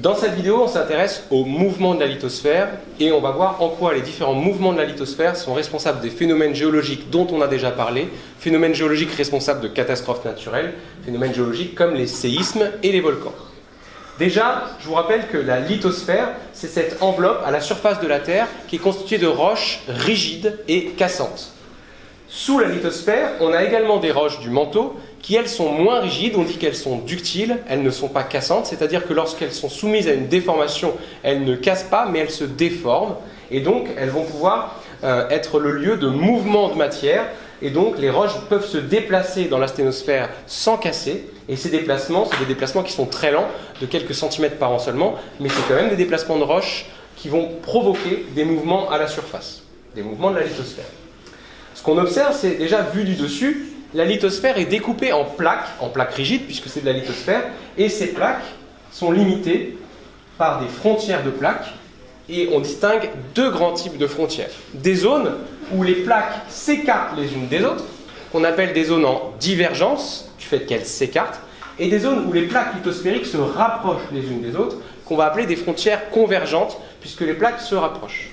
Dans cette vidéo, on s'intéresse au mouvement de la lithosphère et on va voir en quoi les différents mouvements de la lithosphère sont responsables des phénomènes géologiques dont on a déjà parlé, phénomènes géologiques responsables de catastrophes naturelles, phénomènes géologiques comme les séismes et les volcans. Déjà, je vous rappelle que la lithosphère, c'est cette enveloppe à la surface de la Terre qui est constituée de roches rigides et cassantes. Sous la lithosphère, on a également des roches du manteau qui, elles, sont moins rigides, on dit qu'elles sont ductiles, elles ne sont pas cassantes, c'est-à-dire que lorsqu'elles sont soumises à une déformation, elles ne cassent pas, mais elles se déforment, et donc elles vont pouvoir être le lieu de mouvement de matière, et donc les roches peuvent se déplacer dans la sténosphère sans casser, et ces déplacements, c'est des déplacements qui sont très lents, de quelques centimètres par an seulement, mais c'est quand même des déplacements de roches qui vont provoquer des mouvements à la surface, des mouvements de la lithosphère. Ce qu'on observe, c'est déjà vu du dessus, la lithosphère est découpée en plaques rigides, puisque c'est de la lithosphère, et ces plaques sont limitées par des frontières de plaques, et on distingue deux grands types de frontières. Des zones où les plaques s'écartent les unes des autres, qu'on appelle des zones en divergence, du fait qu'elles s'écartent, et des zones où les plaques lithosphériques se rapprochent les unes des autres, qu'on va appeler des frontières convergentes, puisque les plaques se rapprochent.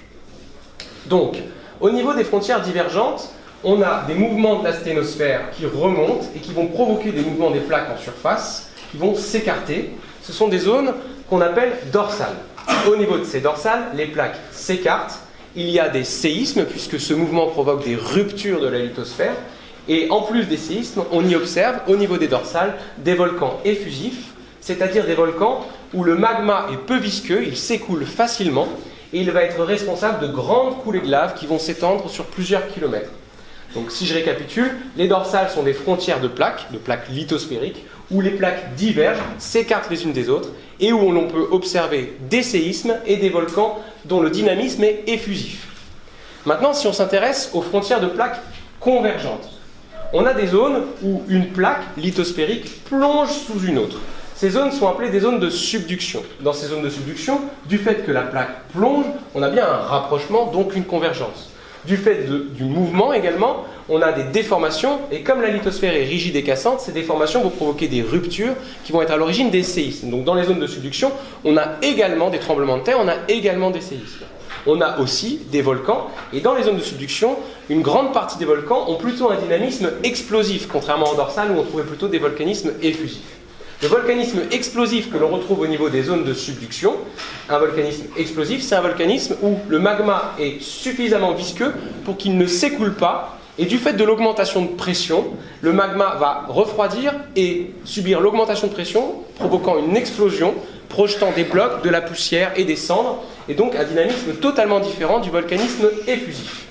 Donc, au niveau des frontières divergentes, on a des mouvements de la sténosphère qui remontent et qui vont provoquer des mouvements des plaques en surface, qui vont s'écarter. Ce sont des zones qu'on appelle dorsales. Au niveau de ces dorsales, les plaques s'écartent. Il y a des séismes, puisque ce mouvement provoque des ruptures de la lithosphère. Et en plus des séismes, on y observe, au niveau des dorsales, des volcans effusifs, c'est-à-dire des volcans où le magma est peu visqueux, il s'écoule facilement, et il va être responsable de grandes coulées de lave qui vont s'étendre sur plusieurs kilomètres. Donc si je récapitule, les dorsales sont des frontières de plaques lithosphériques, où les plaques divergent, s'écartent les unes des autres, et où l'on peut observer des séismes et des volcans dont le dynamisme est effusif. Maintenant, si on s'intéresse aux frontières de plaques convergentes, on a des zones où une plaque lithosphérique plonge sous une autre. Ces zones sont appelées des zones de subduction. Dans ces zones de subduction, du fait que la plaque plonge, on a bien un rapprochement, donc une convergence. Du fait du mouvement également, on a des déformations, et comme la lithosphère est rigide et cassante, ces déformations vont provoquer des ruptures qui vont être à l'origine des séismes. Donc dans les zones de subduction, on a également des tremblements de terre, on a également des séismes. On a aussi des volcans, et dans les zones de subduction, une grande partie des volcans ont plutôt un dynamisme explosif, contrairement en dorsale où on trouvait plutôt des volcanismes effusifs. Le volcanisme explosif que l'on retrouve au niveau des zones de subduction, un volcanisme explosif, c'est un volcanisme où le magma est suffisamment visqueux pour qu'il ne s'écoule pas, et du fait de l'augmentation de pression, le magma va refroidir et subir l'augmentation de pression, provoquant une explosion, projetant des blocs, de la poussière et des cendres, et donc un dynamisme totalement différent du volcanisme effusif.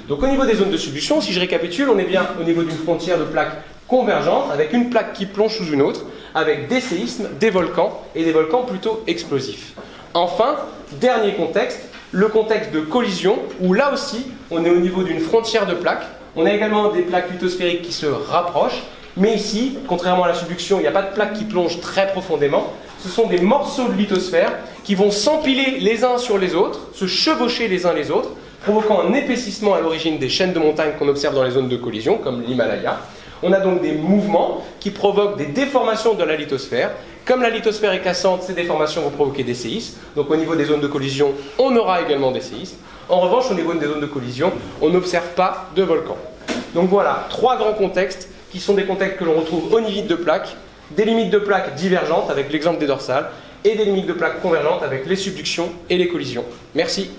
Donc au niveau des zones de subduction, si je récapitule, on est bien au niveau d'une frontière de plaques convergentes, avec une plaque qui plonge sous une autre, avec des séismes, des volcans, et des volcans plutôt explosifs. Enfin, dernier contexte, le contexte de collision, où là aussi, on est au niveau d'une frontière de plaques. On a également des plaques lithosphériques qui se rapprochent, mais ici, contrairement à la subduction, il n'y a pas de plaques qui plongent très profondément. Ce sont des morceaux de lithosphère qui vont s'empiler les uns sur les autres, se chevaucher les uns les autres, provoquant un épaississement à l'origine des chaînes de montagnes qu'on observe dans les zones de collision, comme l'Himalaya. On a donc des mouvements qui provoquent des déformations de la lithosphère. Comme la lithosphère est cassante, ces déformations vont provoquer des séismes. Donc au niveau des zones de collision, on aura également des séismes. En revanche, au niveau des zones de collision, on n'observe pas de volcans. Donc voilà, trois grands contextes qui sont des contextes que l'on retrouve aux limites de plaques, des limites de plaques divergentes avec l'exemple des dorsales, et des limites de plaques convergentes avec les subductions et les collisions. Merci.